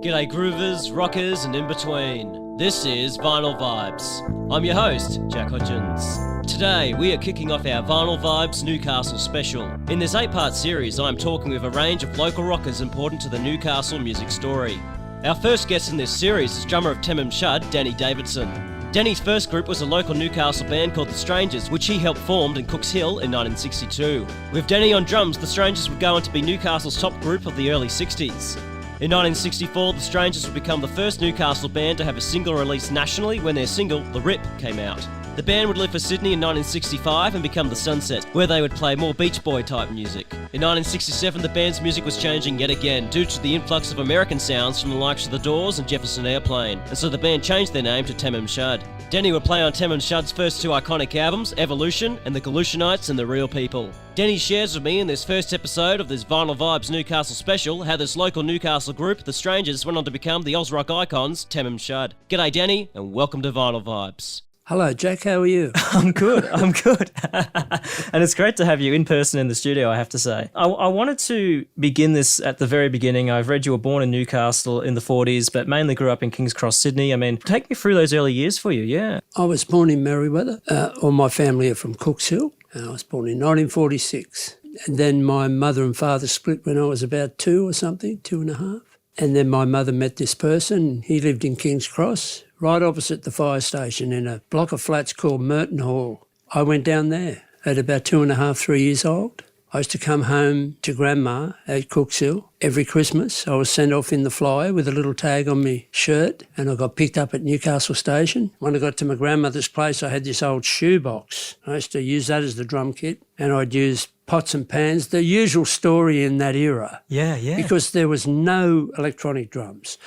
G'day groovers, rockers and in between. This is Vinyl Vibes. I'm your host, Jack Hodgins. Today we are kicking off our Vinyl Vibes Newcastle special. In this 8-part series I'm talking with a range of local rockers important to the Newcastle music story. Our first guest in this series is drummer of Tamam Shud, Dannie Davidson. Danny's first group was a local Newcastle band called The Strangers, which he helped form in Cooks Hill in 1962. With Danny on drums, The Strangers would go on to be Newcastle's top group of the early 60s. In 1964, The Strangers would become the first Newcastle band to have a single released nationally when their single, The Rip, came out. The band would leave for Sydney in 1965 and become The Sunset, where they would play more Beach Boy type music. In 1967, the band's music was changing yet again due to the influx of American sounds from the likes of the Doors and Jefferson Airplane, and so the band changed their name to Tamam Shud. Danny would play on Tamam Shud's first two iconic albums, Evolution and The Galutianites and The Real People. Danny shares with me in this first episode of this Vinyl Vibes Newcastle special how this local Newcastle group, The Strangers, went on to become the Oz rock icons, Tamam Shud. G'day Danny, and welcome to Vinyl Vibes. Hello, Jack. How are you? I'm good. And it's great to have you in person in the studio, I have to say. I wanted to begin this at the very beginning. I've read you were born in Newcastle in the 40s, but mainly grew up in King's Cross, Sydney. I mean, take me through those early years for you, yeah. I was born in Merriweather. All my family are from Cooks Hill. I was born in 1946. And then my mother and father split when I was about 2 or something, 2.5. And then my mother met this person. He lived in King's Cross, right opposite the fire station in a block of flats called Merton Hall. I went down there at about 2.5, 3 years old. I used to come home to Grandma at Cooks Hill every Christmas. I was sent off in the Flyer with a little tag on my shirt, and I got picked up at Newcastle Station. When I got to my grandmother's place, I had this old shoebox. I used to use that as the drum kit, and I'd use pots and pans, the usual story in that era. Yeah. Because there was no electronic drums.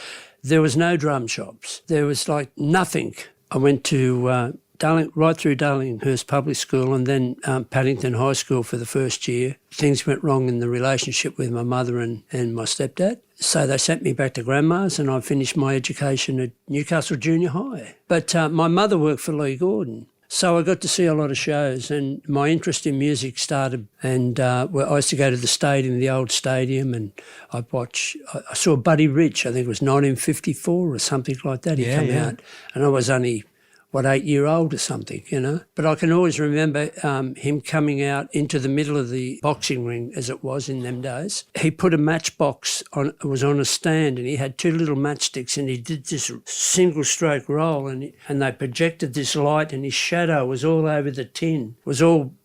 There was no drum shops. There was like nothing. I went to right through Darlinghurst Public School and then Paddington High School for the first year. Things went wrong in the relationship with my mother and my stepdad. So they sent me back to Grandma's and I finished my education at Newcastle Junior High. But my mother worked for Lee Gordon. So I got to see a lot of shows and my interest in music started, and I used to go to the stadium, the old stadium, and I saw Buddy Rich, I think it was 1954 or something like that. He came out and I was only 8-year-old or something, you know. But I can always remember him coming out into the middle of the boxing ring, as it was in them days. He put a matchbox on, it was on a stand, and he had 2 little matchsticks, and he did this single stroke roll, and they projected this light, and his shadow was all over the tin.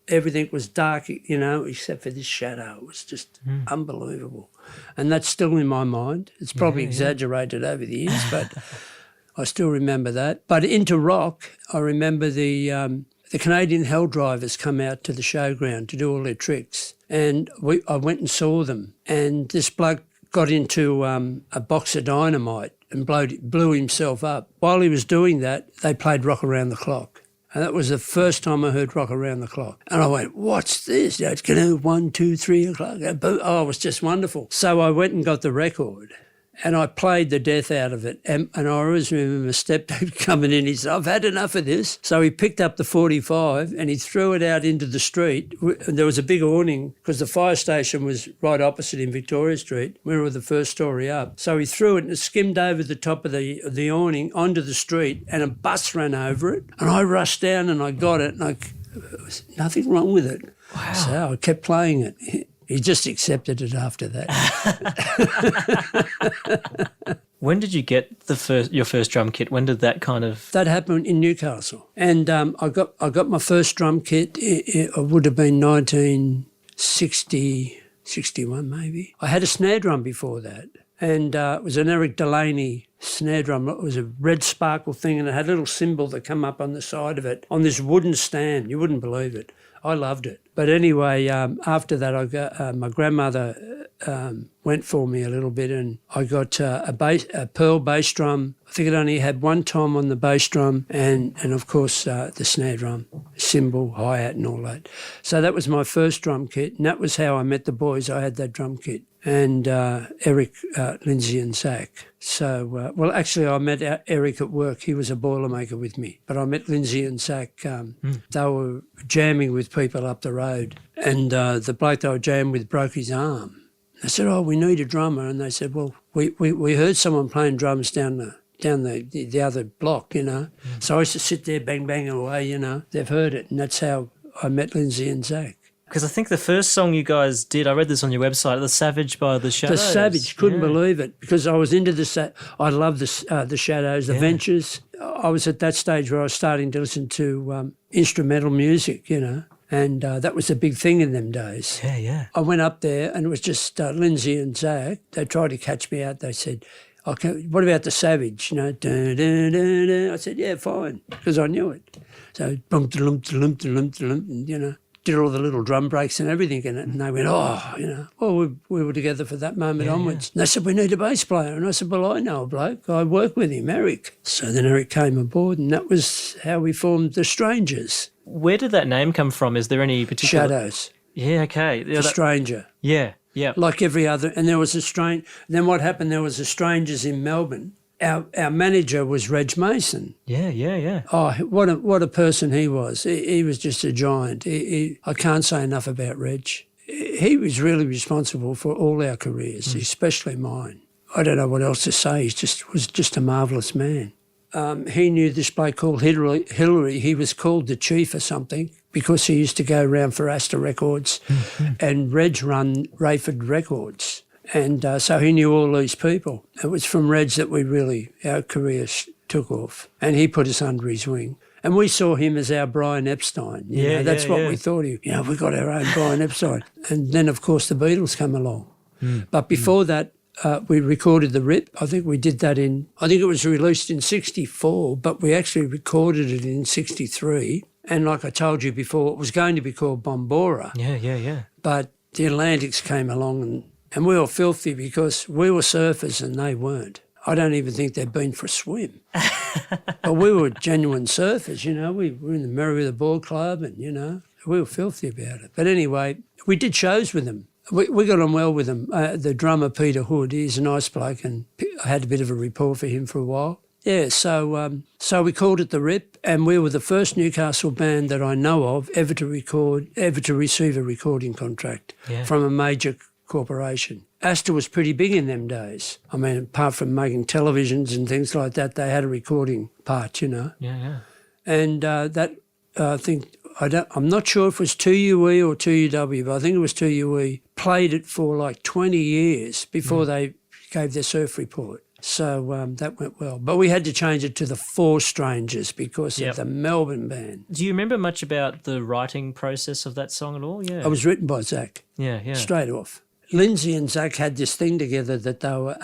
Everything was dark, you know, except for this shadow. It was just unbelievable. And that's still in my mind. It's probably exaggerated over the years, but I still remember that. But into rock, I remember the Canadian Hell Drivers come out to the showground to do all their tricks. And I went and saw them. And this bloke got into a box of dynamite and blew himself up. While he was doing that, they played Rock Around the Clock. And that was the first time I heard Rock Around the Clock. And I went, what's this? It's going to 1, 2, 3 o'clock. Oh, it was just wonderful. So I went and got the record. And I played the death out of it. And I always remember my stepdad coming in. He said, I've had enough of this. So he picked up the 45 and he threw it out into the street. There was a big awning because the fire station was right opposite in Victoria Street. We were the first story up. So he threw it and it skimmed over the top of the awning onto the street, and a bus ran over it. And I rushed down and I got it, and there was nothing wrong with it. Wow. So I kept playing it. He just accepted it after that. When did you get your first drum kit? When did that kind of... That happened in Newcastle. And I got my first drum kit, it would have been 1960, 61 maybe. I had a snare drum before that, and it was an Eric Delaney snare drum. It was a red sparkle thing, and it had a little symbol that come up on the side of it on this wooden stand. You wouldn't believe it. I loved it. But anyway, after that, my grandmother went for me a little bit, and I got a pearl bass drum. I think it only had one tom on the bass drum, and of course the snare drum, cymbal, hi-hat and all that. So that was my first drum kit, and that was how I met the boys. I had that drum kit. And Eric, Lindsay and Zach. So, well, actually I met Eric at work. He was a Boilermaker with me. But I met Lindsay and Zach. They were jamming with people up the road. And the bloke they were jamming with broke his arm. I said, oh, we need a drummer. And they said, well, we heard someone playing drums down the other block, you know. So I used to sit there, bang, bang away, you know. They've heard it, and that's how I met Lindsay and Zach. Because I think the first song you guys did, I read this on your website, The Savage by The Shadows. The Savage, couldn't believe it, because I was into I love the Shadows, the Ventures. I was at that stage where I was starting to listen to instrumental music, you know, and that was a big thing in them days. Yeah, yeah. I went up there and it was just Lindsay and Zach. They tried to catch me out. They said, okay, what about the Savage? You know, dun, dun, dun, dun. I said, yeah, fine, because I knew it. So, you know, did all the little drum breaks and everything in it. And they went, oh, you know, well, we were together for that moment onwards. And they said, we need a bass player. And I said, well, I know a bloke. I work with him, Eric. So then Eric came aboard, and that was how we formed The Strangers. Where did that name come from? Is there any particular... Shadows. Yeah, okay. The Stranger. Yeah, yeah. Like every other. And there was then what happened, there was a Strangers in Melbourne. Our manager was Reg Mason. Yeah. Oh, what a person he was. He was just a giant. I can't say enough about Reg. He was really responsible for all our careers, especially mine. I don't know what else to say. He was just a marvellous man. He knew this bloke called Hillary. He was called the Chief or something because he used to go around for Astor Records and Reg run Rayford Records. And so he knew all these people. It was from Reg that our careers took off. And he put us under his wing. And we saw him as our Brian Epstein. You know, that's what we thought. We got our own Brian Epstein. And then, of course, the Beatles come along. But before that, we recorded The Rip. I think we did that I think it was released in 64, but we actually recorded it in 63. And like I told you before, it was going to be called Bombora. Yeah. But the Atlantics came along and we were filthy because we were surfers and they weren't. I don't even think they'd been for a swim. But we were genuine surfers, you know. We were in the Merriweather Ball Club and, you know, we were filthy about it. But anyway, we did shows with them. We got on well with them. The drummer, Peter Hood, he's a nice bloke, and I had a bit of a rapport for him for a while. Yeah, so we called it The Rip, and we were the first Newcastle band that I know of ever to receive a recording contract from a major corporation. Astor was pretty big in them days. I mean, apart from making televisions and things like that, they had a recording part, you know. Yeah. And I think, I'm not sure if it was 2UE or 2UW, but I think it was 2UE, played it for like 20 years before they gave their surf report. So that went well. But we had to change it to the Four Strangers because of the Melbourne band. Do you remember much about the writing process of that song at all? Yeah. It was written by Zach. Yeah. Straight off. Lindsay and Zach had this thing together that they were,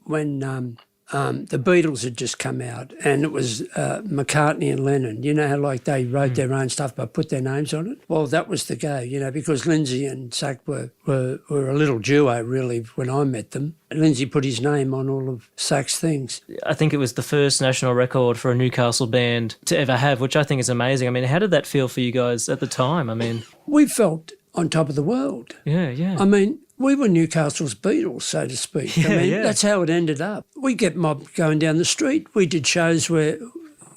when the Beatles had just come out and it was McCartney and Lennon, you know how like they wrote their own stuff but put their names on it? Well, that was the go, you know, because Lindsay and Zach were a little duo really when I met them. Lindsay put his name on all of Zach's things. I think it was the first national record for a Newcastle band to ever have, which I think is amazing. I mean, how did that feel for you guys at the time? I mean... We felt on top of the world. Yeah. I mean... We were Newcastle's Beatles, so to speak. That's how it ended up. We get mobbed going down the street. We did shows where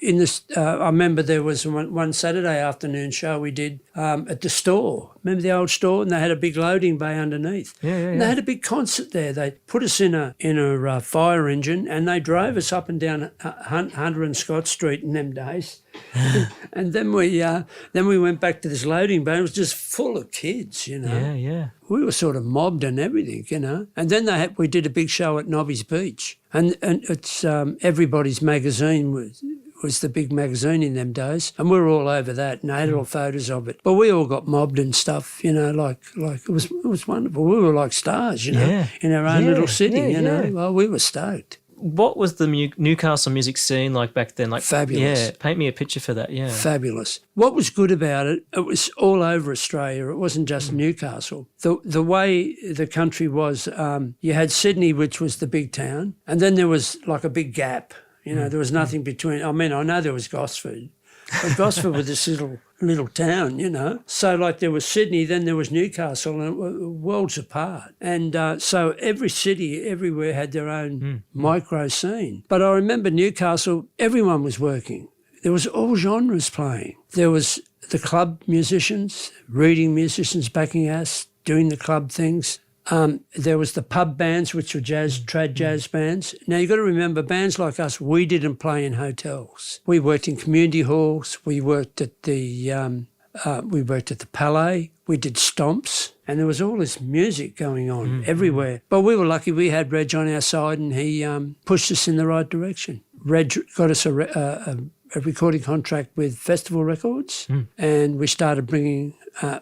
I remember there was one Saturday afternoon show we did at the store. Remember the old store? And they had a big loading bay underneath. Yeah. And they had a big concert there. They put us in a fire engine and they drove us up and down Hunter and Scott Street in them days. And then we went back to this loading bay. It was just full of kids, you know. Yeah. We were sort of mobbed and everything, you know. And then we did a big show at Nobby's Beach, and it's Everybody's Magazine was the big magazine in them days, and we were all over that, and I had all photos of it. But we all got mobbed and stuff, you know, like it was wonderful. We were like stars, you know, in our own little city, you know. Well, we were stoked. What was the Newcastle music scene like back then? Like fabulous. Yeah, paint me a picture for that. Yeah, fabulous. What was good about it? It was all over Australia. It wasn't just Newcastle. The way the country was, you had Sydney, which was the big town, and then there was like a big gap. You know, there was nothing between. I mean, I know there was Gosford, but Gosford was this little town, you know. So like there was Sydney, then there was Newcastle, and it were worlds apart. And so every city, everywhere had their own micro scene. But I remember Newcastle, everyone was working. There was all genres playing. There was the club musicians, reading musicians backing us, doing the club things. There was the pub bands, which were trad jazz bands. Now, you've got to remember, bands like us, we didn't play in hotels. We worked in community halls. We worked at the Palais. We did stomps, and there was all this music going on everywhere. But we were lucky we had Reg on our side, and he pushed us in the right direction. Reg got us a recording contract with Festival Records, and we started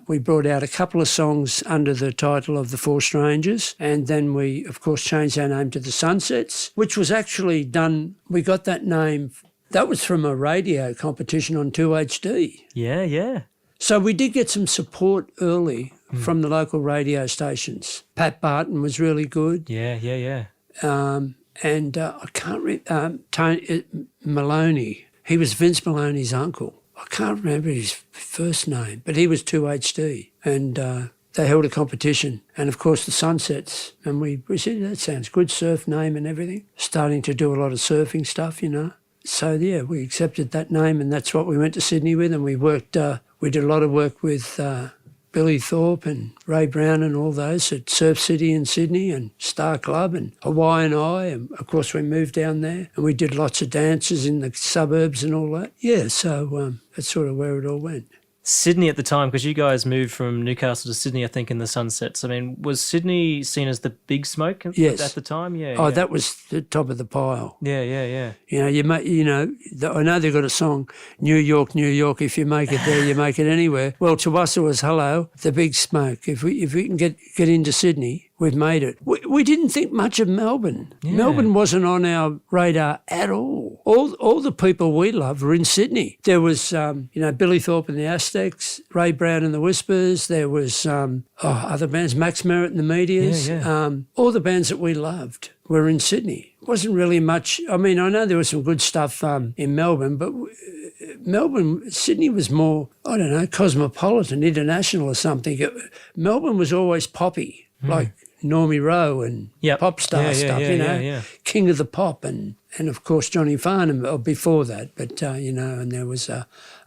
we brought out a couple of songs under the title of The Four Strangers, and then we, of course, changed our name to The Sunsets, which was actually done, we got that name, that was from a radio competition on 2HD. Yeah, yeah. So we did get some support early from the local radio stations. Pat Barton was really good. Yeah. And I can't remember, Tony Maloney, he was Vince Maloney's uncle. I can't remember his first name, but he was 2HD, and they held a competition. And, of course, the Sunsets, and we said, that sounds good, surf name and everything, starting to do a lot of surfing stuff, you know. So, yeah, we accepted that name, and that's what we went to Sydney with, and we worked, we did a lot of work with Billy Thorpe and Ray Brown and all those at Surf City in Sydney and Star Club and Hawaiian Eye. And, of course, we moved down there and we did lots of dances in the suburbs and all that. Yeah, so that's sort of where it all went. Sydney at the time, because you guys moved from Newcastle to Sydney, I think, in the Sunsets. I mean, was Sydney seen as the big smoke at the time? Yeah. Oh, that was the top of the pile. Yeah. You know, I know they've got a song, New York, New York, if you make it there, you make it anywhere. Well, to us it was, hello, the big smoke. If we can get into Sydney, we've made it. We didn't think much of Melbourne. Yeah. Melbourne wasn't on our radar at all. All the people we loved were in Sydney. There was, Billy Thorpe and the Aztecs, Ray Brown and the Whispers. There was other bands, Max Merritt and the Meteors. Yeah. All the bands that we loved were in Sydney. It wasn't really much. I mean, I know there was some good stuff in Melbourne, but Sydney was more, I don't know, cosmopolitan, international or something. Melbourne was always poppy, like Normie Rowe and pop star stuff, Yeah. King of the Pop and of course Johnny Farnham before that, but, and there was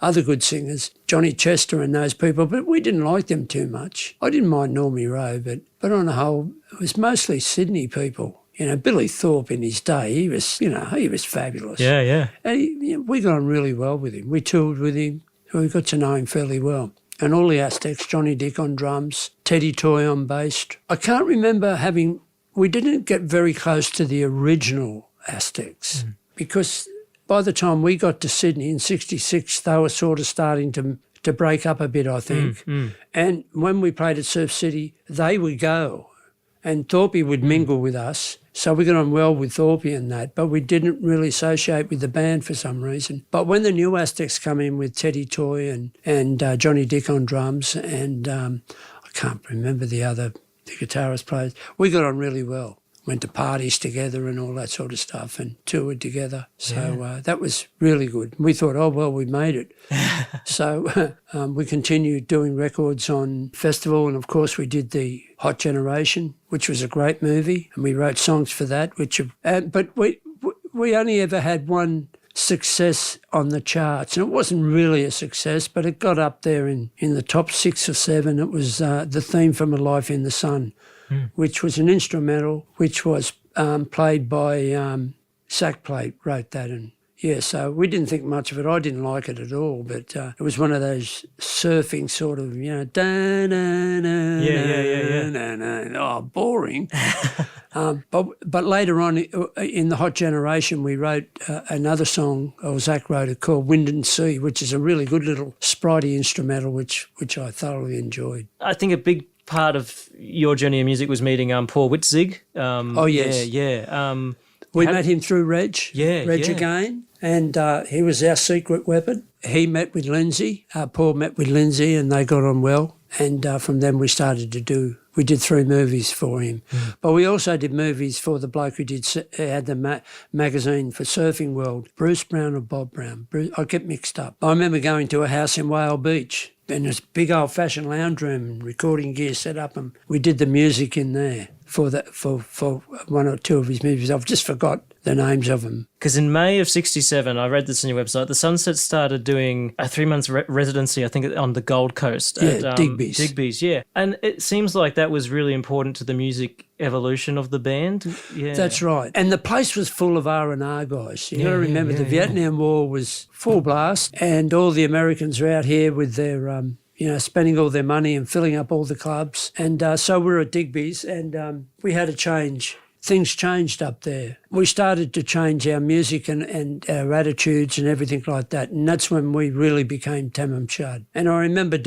other good singers, Johnny Chester and those people, but we didn't like them too much. I didn't mind Normie Rowe, but on the whole, it was mostly Sydney people. You know, Billy Thorpe in his day, he was fabulous. Yeah. And we got on really well with him. We toured with him. We got to know him fairly well. And all the Aztecs, Johnny Dick on drums, Teddy Toy on bass. I can't remember we didn't get very close to the original Aztecs because by the time we got to Sydney in 66, they were sort of starting to break up a bit, I think. And when we played at Surf City, they would go and Thorpe would mingle with us. So we got on well with Thorpe and that, but we didn't really associate with the band for some reason. But when the new Aztecs come in with Teddy Toy and Johnny Dick on drums and I can't remember the guitarist players, we got on really well. Went to parties together and all that sort of stuff and toured together. So that was really good. We thought, oh, well, we made it. So we continued doing records on festival and, of course, we did the Hot Generation, which was a great movie, and we wrote songs for that. But we only ever had one success on the charts, and it wasn't really a success, but it got up there in the top 6 or 7. It was the theme from A Life in the Sun, which was an instrumental, which was played by Sack Plate, wrote that. And so we didn't think much of it. I didn't like it at all, but it was one of those surfing sort of, boring. But later on in the Hot Generation, we wrote another song, or Zach wrote it, called Wind and Sea, which is a really good little spritey instrumental, which I thoroughly enjoyed. I think a big part of your journey in music was meeting Paul Witzig. Oh, yes. Yeah. We met him through Reg again, and he was our secret weapon. He met with Lindsay, Paul met with Lindsay, and they got on well. And from then we did 3 movies for him. But we also did movies for the bloke who had the magazine for Surfing World, Bruce Brown or Bob Brown. I get mixed up. I remember going to a house in Whale Beach, and this big old-fashioned lounge room and recording gear set up, and we did the music in there for one or two of his movies. I've just forgot the names of them. Because in May of 67, I read this on your website, the Sunsets started doing a 3-month residency, I think, on the Gold Coast. At, Digby's. Digby's, yeah. And it seems like that was really important to the music evolution of the band. Yeah, That's right. And the place was full of R&R guys. You got to remember the Vietnam War was full blast, and all the Americans were out here with their, spending all their money and filling up all the clubs. And so we were at Digby's, and we had to change. Things changed up there. We started to change our music and our attitudes and everything like that. And that's when we really became Tamam Shud. And I remember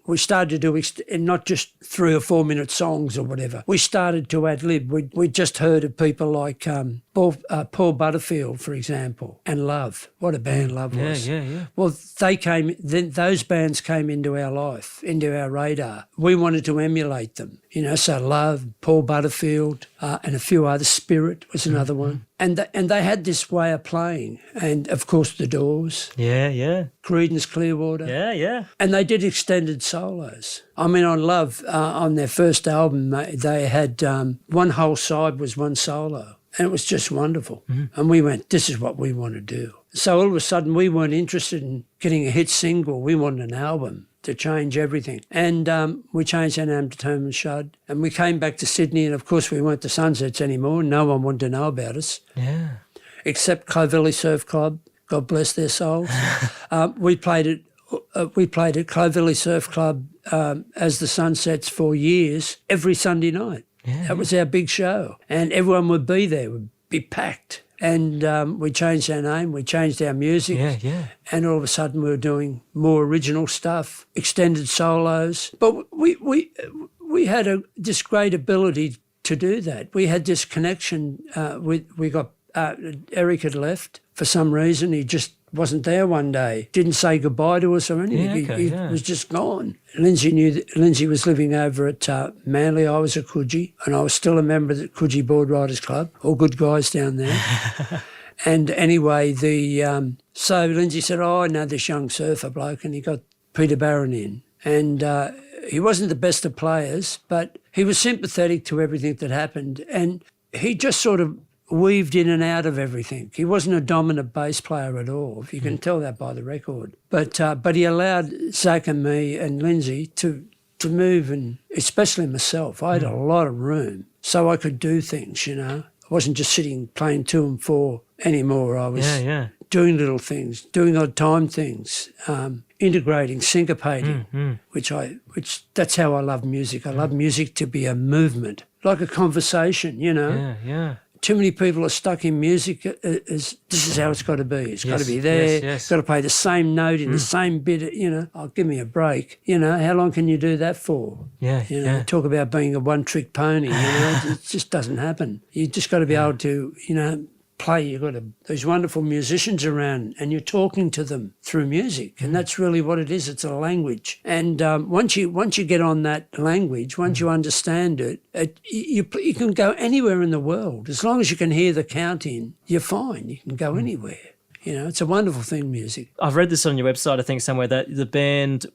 we started to do not just 3 or 4 minute songs or whatever. We started to ad-lib. We just heard of people like Paul Butterfield, for example, and Love. What a band Love was. Yeah. Well, those bands came into our life, into our radar. We wanted to emulate them. So Love, Paul Butterfield, and a few others. Spirit was another one. And they had this way of playing. And, of course, the Doors. Yeah. Creedence Clearwater. Yeah. And they did extended solos. I mean, on Love, on their first album, they had one whole side was one solo. And it was just wonderful. Mm-hmm. And we went, this is what we want to do. So all of a sudden, we weren't interested in getting a hit single. We wanted an album to change everything. And we changed our name to Tamam Shud. And we came back to Sydney, and of course we weren't the Sunsets anymore. No one wanted to know about us. Yeah. Except Clovelly Surf Club. God bless their souls. We played at Clovelly Surf Club as the Sunsets for years, every Sunday night. Yeah. That was our big show. And everyone would be there, would be packed. And we changed our name, we changed our music. Yeah. And all of a sudden we were doing more original stuff, extended solos. But we had this great ability to do that. We had this connection. We got Eric had left for some reason. He just wasn't there one day. Didn't say goodbye to us or anything. He was just gone. Lindsay knew that Lindsay was living over at Manly. I was at Coogee, and I was still a member of the Coogee Board Riders Club. All good guys down there. And anyway, so Lindsay said, I know this young surfer bloke, and he got Peter Barron in. And he wasn't the best of players, but he was sympathetic to everything that happened. And he just sort of weaved in and out of everything. He wasn't a dominant bass player at all. You can tell that by the record. But he allowed Zach and me and Lindsay to move, and especially myself. I had a lot of room, so I could do things, I wasn't just sitting playing 2 and 4 anymore. I was doing little things, doing odd time things, integrating, syncopating, which that's how I love music. I love music to be a movement, like a conversation, Yeah. Too many people are stuck in music as this is how it's got to be. It's got to be there. Yes. Got to play the same note in the same bit. Give me a break. How long can you do that for? Yeah. Talk about being a one-trick pony. It just doesn't happen. You just got to be able to, play. You've got those wonderful musicians around, and you're talking to them through music, and that's really what it is. It's a language, and once you get on that language, once you understand it, you can go anywhere in the world as long as you can hear the count in. You're fine. You can go anywhere. It's a wonderful thing, music. I've read this on your website, I think, somewhere, that the band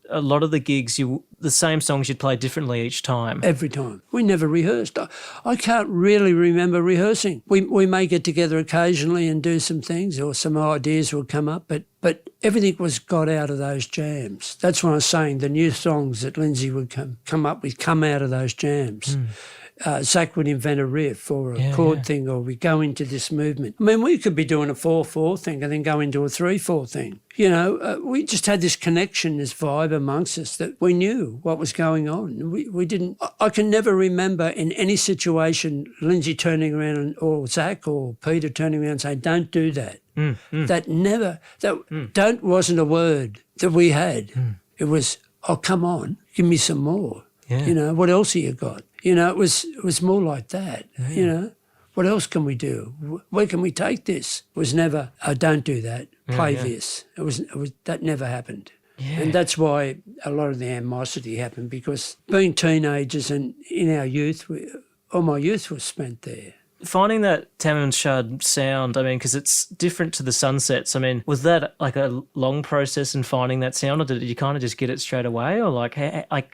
a lot of the gigs, the same songs you'd play differently each time. Every time. We never rehearsed. I can't really remember rehearsing. We may get together occasionally and do some things, or some ideas would come up, but everything was got out of those jams. That's what I was saying. The new songs that Lindsay would come up with come out of those jams. Zach would invent a riff or a chord thing, or we go into this movement. I mean, we could be doing a 4/4 thing and then go into a 3/4 thing. We just had this connection, this vibe amongst us that we knew what was going on. We didn't. I can never remember in any situation Lindsay turning around or Zach or Peter turning around and saying, "Don't do that." Don't wasn't a word that we had. It was, "Oh, come on, give me some more." What else have you got? It was more like that. What else can we do? Where can we take this? It was never, "Oh, don't do that. Play this." It was that never happened. Yeah. And that's why a lot of the animosity happened, because being teenagers and in our youth, all my youth was spent there. Finding that Tamam Shud sound, I mean, because it's different to the Sunsets. I mean, was that like a long process in finding that sound, or did you kind of just get it straight away, or like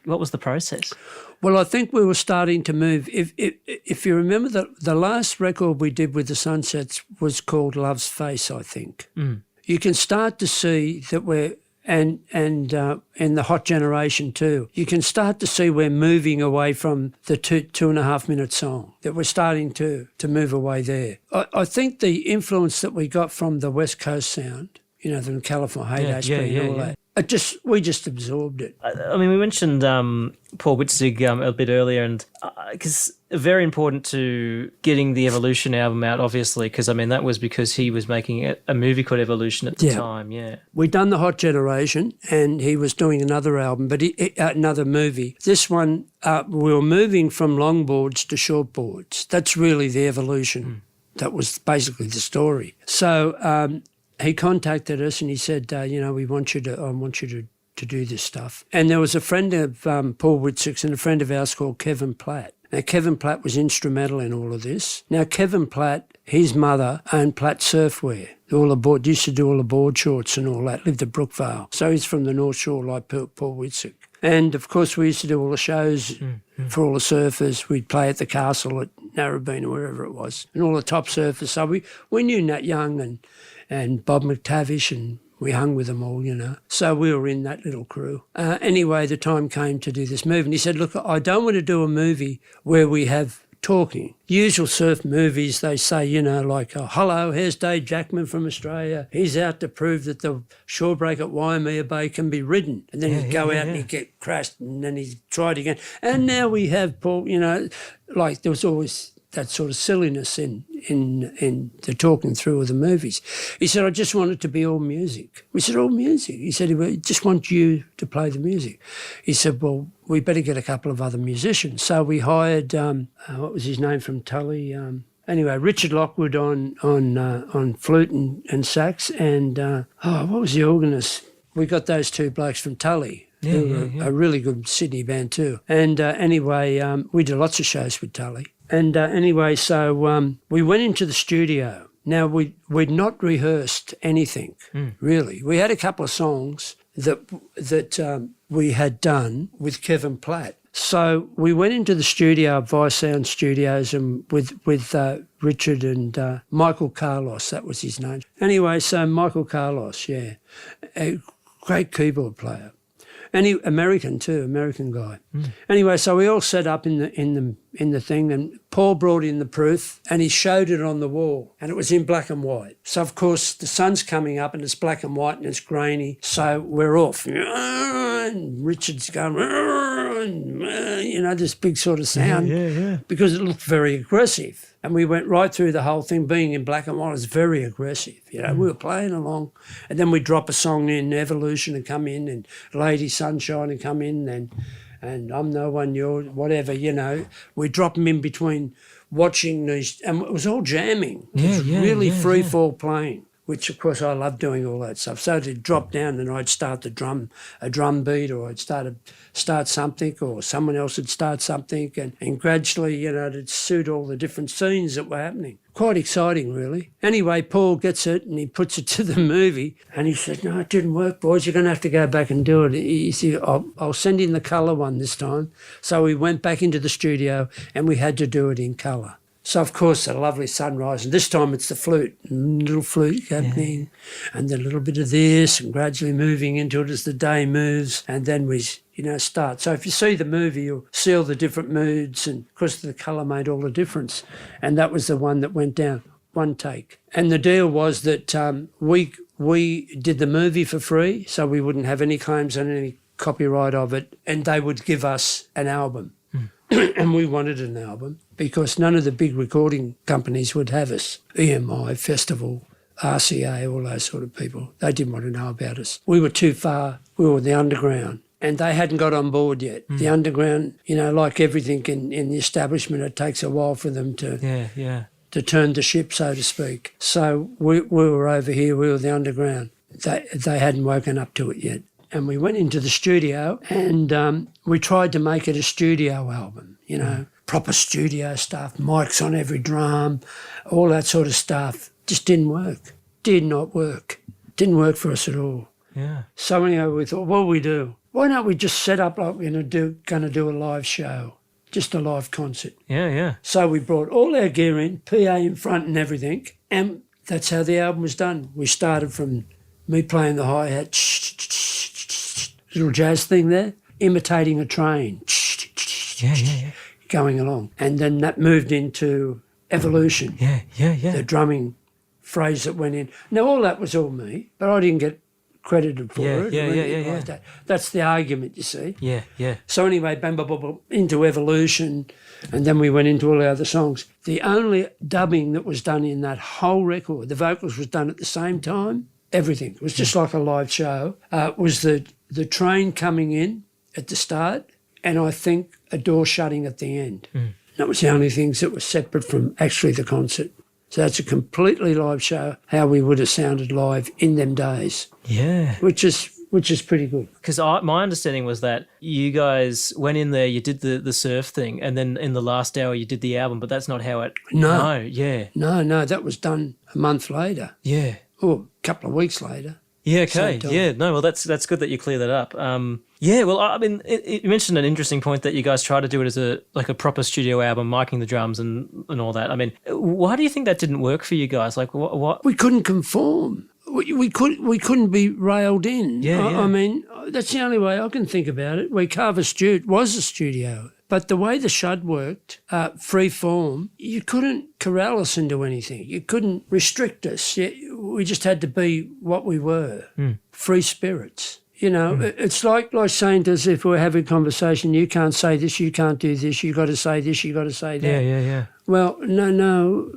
what was the process? Well, I think we were starting to move. If you remember, the last record we did with the Sunsets was called Love's Face, I think. You can start to see that we're and in the Hot Generation too, you can start to see we're moving away from the 2.5 minute song, that we're starting to move away there. I think the influence that we got from the West Coast sound, you know, the California Heyday Speed and all that, we just absorbed it. I mean, we mentioned Paul Witzig a bit earlier, and because very important to getting the Evolution album out, obviously, because I mean that was because he was making a movie called Evolution at the time. Yeah, we'd done the Hot Generation, and he was doing another album, but another movie. This one, we were moving from longboards to shortboards. That's really the evolution. That was basically the story. So. He contacted us and he said, you know, I want you to do this stuff. And there was a friend of Paul Witzig's and a friend of ours called Kevin Platt. Now, Kevin Platt was instrumental in all of this. Now, Kevin Platt, his mother owned Platt Surfwear. Used to do all the board shorts and all that, lived at Brookvale. So he's from the North Shore like Paul Witzig. And, of course, we used to do all the shows for all the surfers. We'd play at the castle at Narrabeen or wherever it was, and all the top surfers. So we knew Nat Young and Bob McTavish, and we hung with them all, you know. So we were in that little crew. Anyway, the time came to do this movie. And he said, look, I don't want to do a movie where we have talking. Usual surf movies, they say, you know, like, oh, hello, here's Dave Jackman from Australia. He's out to prove that the shore break at Waimea Bay can be ridden. And then he'd go out and he'd get crashed, and then he'd try it again. And now we have Paul, you know, like there was always that sort of silliness in the talking through of the movies. He said, I just want it to be all music. We said, all music? He said, we just want you to play the music. He said, well, we better get a couple of other musicians. So we hired, what was his name from Tully? Anyway, Richard Lockwood on flute and sax, and what was the organist? We got those two blokes from Tully. A really good Sydney band too. And anyway, we did lots of shows with Tully. And anyway, so we went into the studio. Now, we'd not rehearsed anything, really. We had a couple of songs that we had done with Kevin Platt. So we went into the studio, Vice Sound Studios, and with Richard and Michael Carlos, that was his name. Anyway, so Michael Carlos, a great keyboard player. And he, American guy. Anyway, so we all set up in the thing, and Paul brought in the proof and he showed it on the wall, and it was in black and white. So of course the sun's coming up and it's black and white and it's grainy. So we're off. And Richard's going, you know, this big sort of sound because it looked very aggressive. And we went right through the whole thing. Being in black and white was very aggressive. You know, we were playing along, and then we'd drop a song in, Evolution, and come in, and Lady Sunshine, and come in, and I'm No One, You're whatever. You know, we drop them in between watching these, and it was all jamming. It was really free fall playing, which of course I love doing all that stuff. So to drop down and I'd start a drum beat, or I'd start something, or someone else would start something, and gradually, you know, to suit all the different scenes that were happening. Quite exciting, really. Anyway, Paul gets it and he puts it to the movie, and he said, no, it didn't work, boys. You're going to have to go back and do it. He said, I'll send in the colour one this time. So we went back into the studio and we had to do it in colour. So, of course, a lovely sunrise, and this time it's the flute, little flute happening, and then a little bit of this, and gradually moving into it as the day moves, and then we, you know, start. So if you see the movie, you'll see all the different moods, and of course the colour made all the difference. And that was the one that went down, one take. And the deal was that we did the movie for free, so we wouldn't have any claims on any copyright of it, and they would give us an album. And we wanted an album because none of the big recording companies would have us. EMI, Festival, RCA, all those sort of people. They didn't want to know about us. We were too far. We were the underground, and they hadn't got on board yet. The underground, you know, like everything in the establishment, it takes a while for them to turn the ship, so to speak. So we were over here. We were the underground. They hadn't woken up to it yet. And we went into the studio and we tried to make it a studio album, you know, proper studio stuff, mics on every drum, all that sort of stuff. Just didn't work. Did not work. Didn't work for us at all. Yeah. So anyhow, we thought, what do we do? Why don't we just set up like we're going to do a live show, just a live concert. Yeah, yeah. So we brought all our gear in, PA in front and everything, and that's how the album was done. We started from me playing the hi-hat, little jazz thing there, imitating a train, Yeah, yeah, yeah. going along. And then that moved into Evolution, Yeah, yeah, yeah. the drumming phrase that went in. Now, all that was all me, but I didn't get credited for Yeah, it. yeah, or yeah, anything yeah, like that. That's the argument, you see. Yeah, yeah. So anyway, bam, bam, bam, bam, into Evolution, and then we went into all the other songs. The only dubbing that was done in that whole record, the vocals was done at the same time, everything. It was just like a live show. Was the train coming in at the start, and I think a door shutting at the end. That was the only things that were separate from actually the concert. So that's a completely live show, how we would have sounded live in them days. Yeah. Which is pretty good. Because my understanding was that you guys went in there, you did the surf thing, and then in the last hour you did the album, but that's not how it... No. Yeah. No, that was done a month later. Yeah. Or a couple of weeks later. Yeah, okay. Same time. Yeah, no, well, that's good that you clear that up. Yeah, well, I mean, you mentioned an interesting point that you guys try to do it as a proper studio album, miking the drums and all that. I mean, why do you think that didn't work for you guys? Like, what? We couldn't conform. We couldn't be railed in. Yeah, yeah. I mean, that's the only way I can think about it. We Carver Stewart was a studio. But the way the Shud worked, free form, you couldn't corral us into anything. You couldn't restrict us. We just had to be what we were, free spirits. You know, it's like saying to us if we're having a conversation, you can't say this, you can't do this, you got to say this, you got to say that. Yeah. Well, no,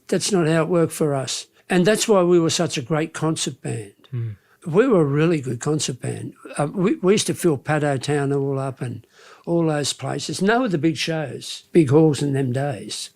that's not how it worked for us. And that's why we were such a great concert band. We were a really good concert band. We used to fill Paddo Town all up and all those places. No of the big shows, big halls in them days.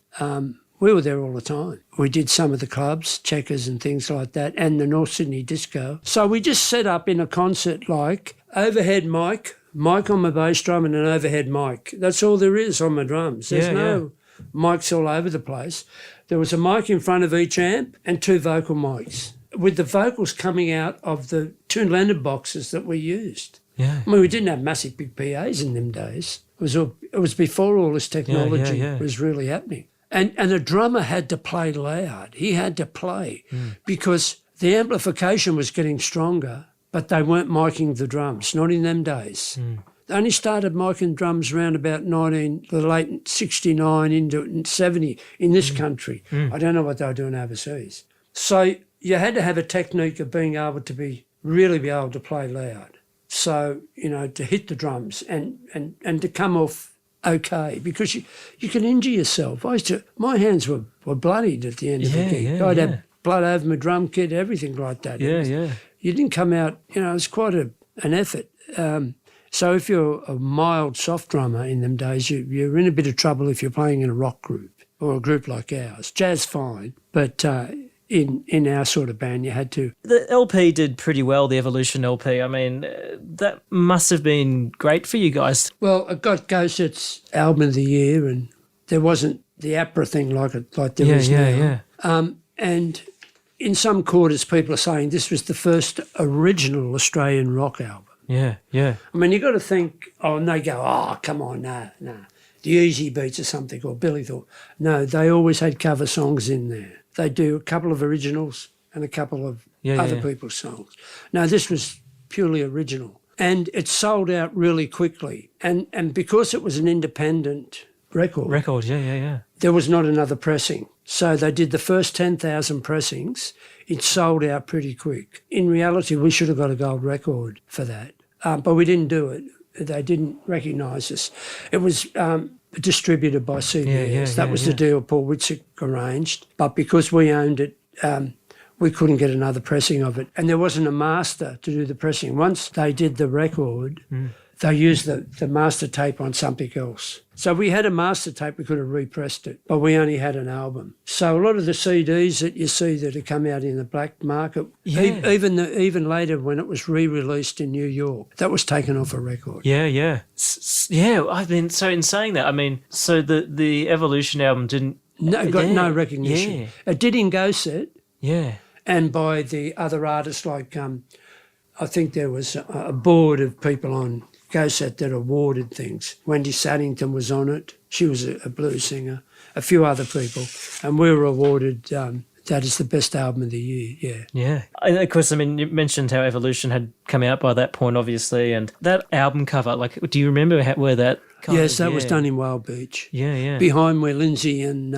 We were there all the time. We did some of the clubs, Checkers and things like that, and the North Sydney Disco. So we just set up in a concert like overhead mic on my bass drum and an overhead mic. That's all there is on my drums. There's no mics all over the place. There was a mic in front of each amp and two vocal mics, with the vocals coming out of the two Leonard boxes that we used. Yeah. I mean, we didn't have massive big PAs in them days. It was before all this technology was really happening. And a drummer had to play loud. He had to play because the amplification was getting stronger, but they weren't miking the drums, not in them days. They only started miking drums around about the late 69 into 70 in this country. I don't know what they were doing overseas. So you had to have a technique of being able to really be able to play loud. So, you know, to hit the drums and to come off okay, because you can injure yourself. My hands were bloodied at the end of the gig. I'd have blood over my drum kit, everything like that. You didn't come out, you know, it was quite an effort. So if you're a mild, soft drummer in them days, you're in a bit of trouble if you're playing in a rock group or a group like ours. Jazz, fine, but in our sort of band, you had to. The LP did pretty well, the Evolution LP. I mean, that must have been great for you guys. Well, it got Ghost's Album of the Year, and there wasn't the APRA thing like there is now. And in some quarters, people are saying this was the first original Australian rock album. Yeah. I mean, you got to think, and they go, oh, come on, no. The Easy Beats or something, or Billy Thorpe. No, they always had cover songs in there. They do a couple of originals and a couple of other people's songs. No, this was purely original. And it sold out really quickly. And because it was an independent record, there was not another pressing. So they did the first 10,000 pressings. It sold out pretty quick. In reality, we should have got a gold record for that. But we didn't do it. They didn't recognise us. It was distributed by CBS. That was the deal Paul Witzig arranged. But because we owned it, we couldn't get another pressing of it. And there wasn't a master to do the pressing. Once they did the record, they used the master tape on something else. So we had a master tape, we could have repressed it, but we only had an album. So a lot of the CDs that you see that have come out in the black market, even later when it was re-released in New York, that was taken off a record. Yeah. I mean, so in saying that, I mean, so the Evolution album didn't... Got no recognition. Yeah. It did in Go Set. Yeah. And by the other artists like, I think there was a board of people on Go Set that awarded things. Wendy Saddington was on it. She was a blues singer. A few other people. And we were awarded that is the best album of the year, yeah. Yeah. And of course, I mean, you mentioned how Evolution had come out by that point, obviously, and that album cover, like, do you remember where that Yes, that was done in Wild Beach. Yeah. Behind where Lindsay and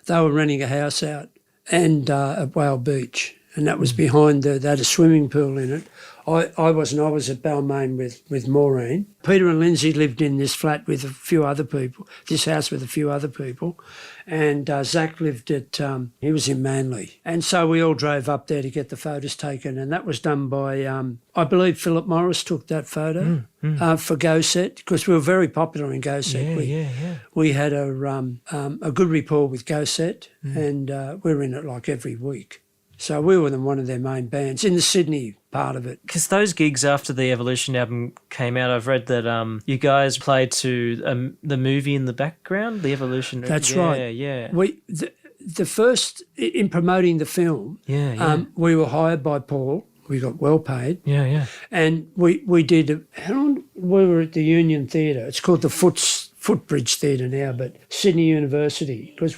they were renting a house out and at Wild Beach. And that was behind they had a swimming pool in it. I wasn't. I was at Balmain with Maureen. Peter and Lindsay lived in this flat with a few other people, this house with a few other people. And Zach lived at, he was in Manly. And so we all drove up there to get the photos taken. And that was done by, I believe Philip Morris took that photo for Go Set, because we were very popular in Go Set. We had a good rapport with Go Set and we were in it like every week. So we were one of their main bands in the Sydney part of it. Because those gigs after the Evolution album came out, I've read that you guys played to the movie in the background, the Evolution. That's right. Yeah. The first, in promoting the film, we were hired by Paul. We got well paid. Yeah. And we did, we were at the Union Theatre. It's called the Footbridge Theatre now, but Sydney University, because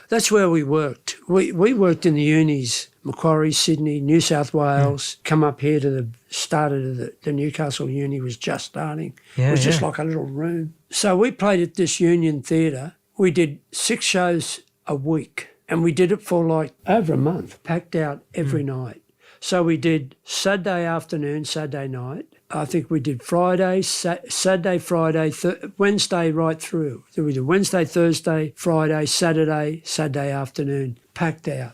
that's where we worked. We worked in the unis, Macquarie, Sydney, New South Wales, come up here to the start of the Newcastle Uni was just starting. It was just like a little room. So we played at this Union Theatre. We did 6 shows a week and we did it for like over a month, packed out every night. So we did Saturday afternoon, Saturday night. I think we did Friday, Saturday, Friday, Wednesday right through. So we did Wednesday, Thursday, Friday, Saturday afternoon, packed out.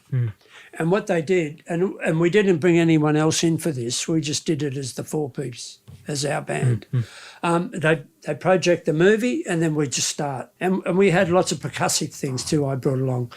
And what they did, and we didn't bring anyone else in for this, we just did it as the 4-piece, as our band. They project the movie and then we just start. And we had lots of percussive things too. I brought along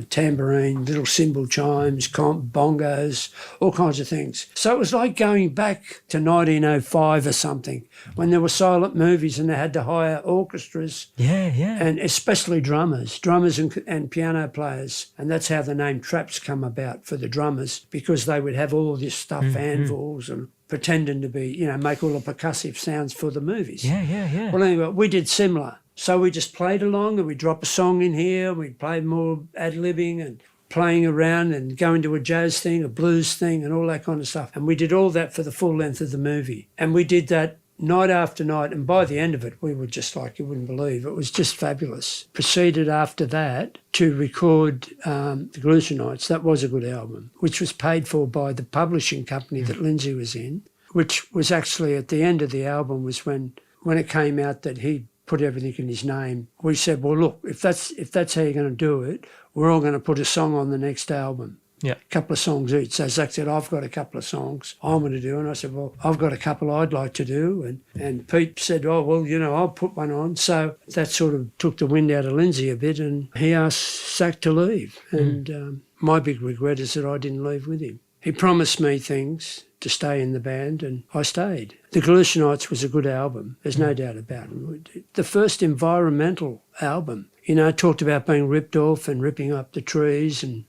tambourine, little cymbal chimes, bongos, all kinds of things. So it was like going back to 1905 or something when there were silent movies and they had to hire orchestras. And especially drummers and piano players. And that's how the name Traps come about for the drummers, because they would have all this stuff, anvils and pretending to be, make all the percussive sounds for the movies. Yeah. Well, anyway, we did similar. So we just played along and we'd drop a song in here, we'd play more ad-libbing and playing around and going to a jazz thing, a blues thing and all that kind of stuff. And we did all that for the full length of the movie. And we did that night after night, and by the end of it, we were just like, you wouldn't believe, it was just fabulous. Proceeded after that to record The Glutionites. That was a good album, which was paid for by the publishing company that Lindsay was in, which was actually at the end of the album was when it came out that he put everything in his name. We said, well, look, if that's how you're going to do it, we're all going to put a song on the next album. Yeah. A couple of songs each. So Zach said, I've got a couple of songs I'm going to do. And I said, well, I've got a couple I'd like to do. And Pete said, oh, well, I'll put one on. So that sort of took the wind out of Lindsay a bit and he asked Zach to leave. And my big regret is that I didn't leave with him. He promised me things to stay in the band and I stayed. The Glutionites was a good album. There's no doubt about it. The first environmental album. Talked about being ripped off and ripping up the trees and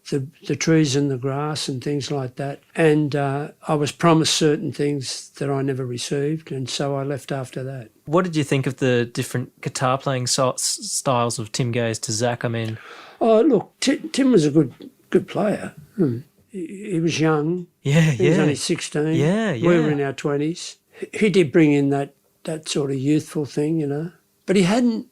the trees and the grass and things like that. And I was promised certain things that I never received, and so I left after that. What did you think of the different guitar playing styles of Tim Gaze to Zach? I mean... Oh, look, Tim was a good player. He was young. He was only 16. Yeah. We were in our 20s. He did bring in that sort of youthful thing, But he hadn't...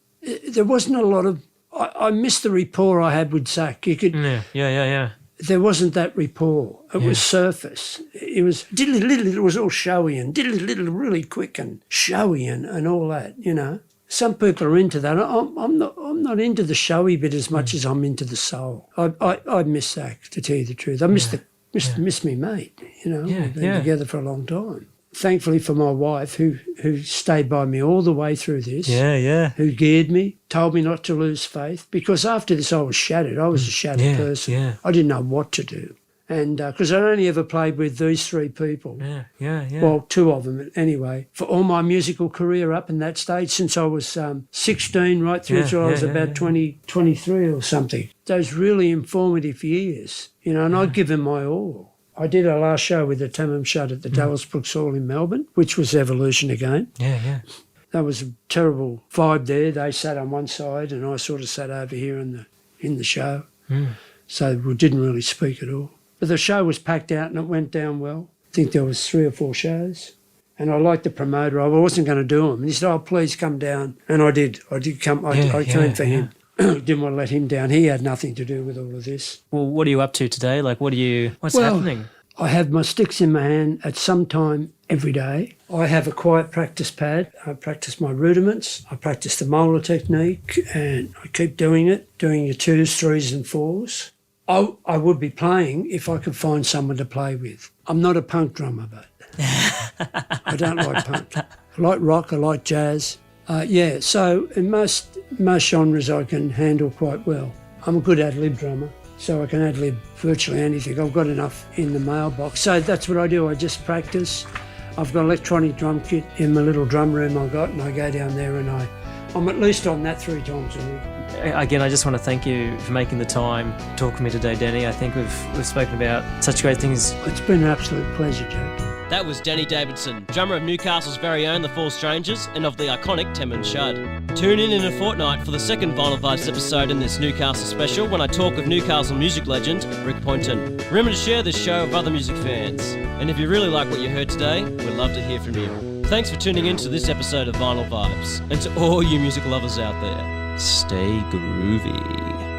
There wasn't a lot of... I missed the rapport I had with Zach. You could... Yeah. There wasn't that rapport. It was surface. It was diddly-diddly, it was all showy and diddly-diddly really quick and showy and all that, Some people are into that. I'm not into the showy bit as much as I'm into the soul. I miss Zach, to tell you the truth. I miss me mate, We've been together for a long time. thankfully for my wife, who stayed by me all the way through this. Yeah. Who geared me, told me not to lose faith. Because after this, I was shattered. I was a shattered person. Yeah. I didn't know what to do. And because I'd only ever played with these three people. Yeah. Well, two of them anyway, for all my musical career up in that stage, since I was 16 right through till I was about 23 or something. Those really informative years, you know, and I'd given my all. I did a last show with the Tamam Shud at the Dallas Brooks Hall in Melbourne, which was Evolution again. Yeah. That was a terrible vibe there. They sat on one side and I sort of sat over here in the show. So we didn't really speak at all. But the show was packed out and it went down well. I think there was 3 or 4 shows. And I liked the promoter. I wasn't going to do them. And he said, "Oh, please come down." And I did. I did come. I came for him. Didn't want to let him down. He had nothing to do with all of this. Well, what are you up to today? Like, what's happening? I have my sticks in my hand at some time every day. I have a quiet practice pad. I practice my rudiments. I practice the molar technique and I keep doing it, doing your 2s, 3s and 4s. I would be playing if I could find someone to play with. I'm not a punk drummer, but I don't like punk. I like rock, I like jazz. So in most genres I can handle quite well. I'm a good ad-lib drummer, so I can ad-lib virtually anything. I've got enough in the mailbox. So that's what I do. I just practice. I've got an electronic drum kit in my little drum room I got, and I go down there and I'm at least on that 3 times a week. Again, I just want to thank you for making the time to talk with me today, Danny. I think we've spoken about such great things. It's been an absolute pleasure, Jack. That was Dannie Davidson, drummer of Newcastle's very own The Four Strangers and of the iconic Tamam Shud. Tune in a fortnight for the second Vinyl Vibes episode in this Newcastle special when I talk with Newcastle music legend Rick Poynton. Remember to share this show with other music fans. And if you really like what you heard today, we'd love to hear from you. Thanks for tuning in to this episode of Vinyl Vibes. And to all you music lovers out there, stay groovy.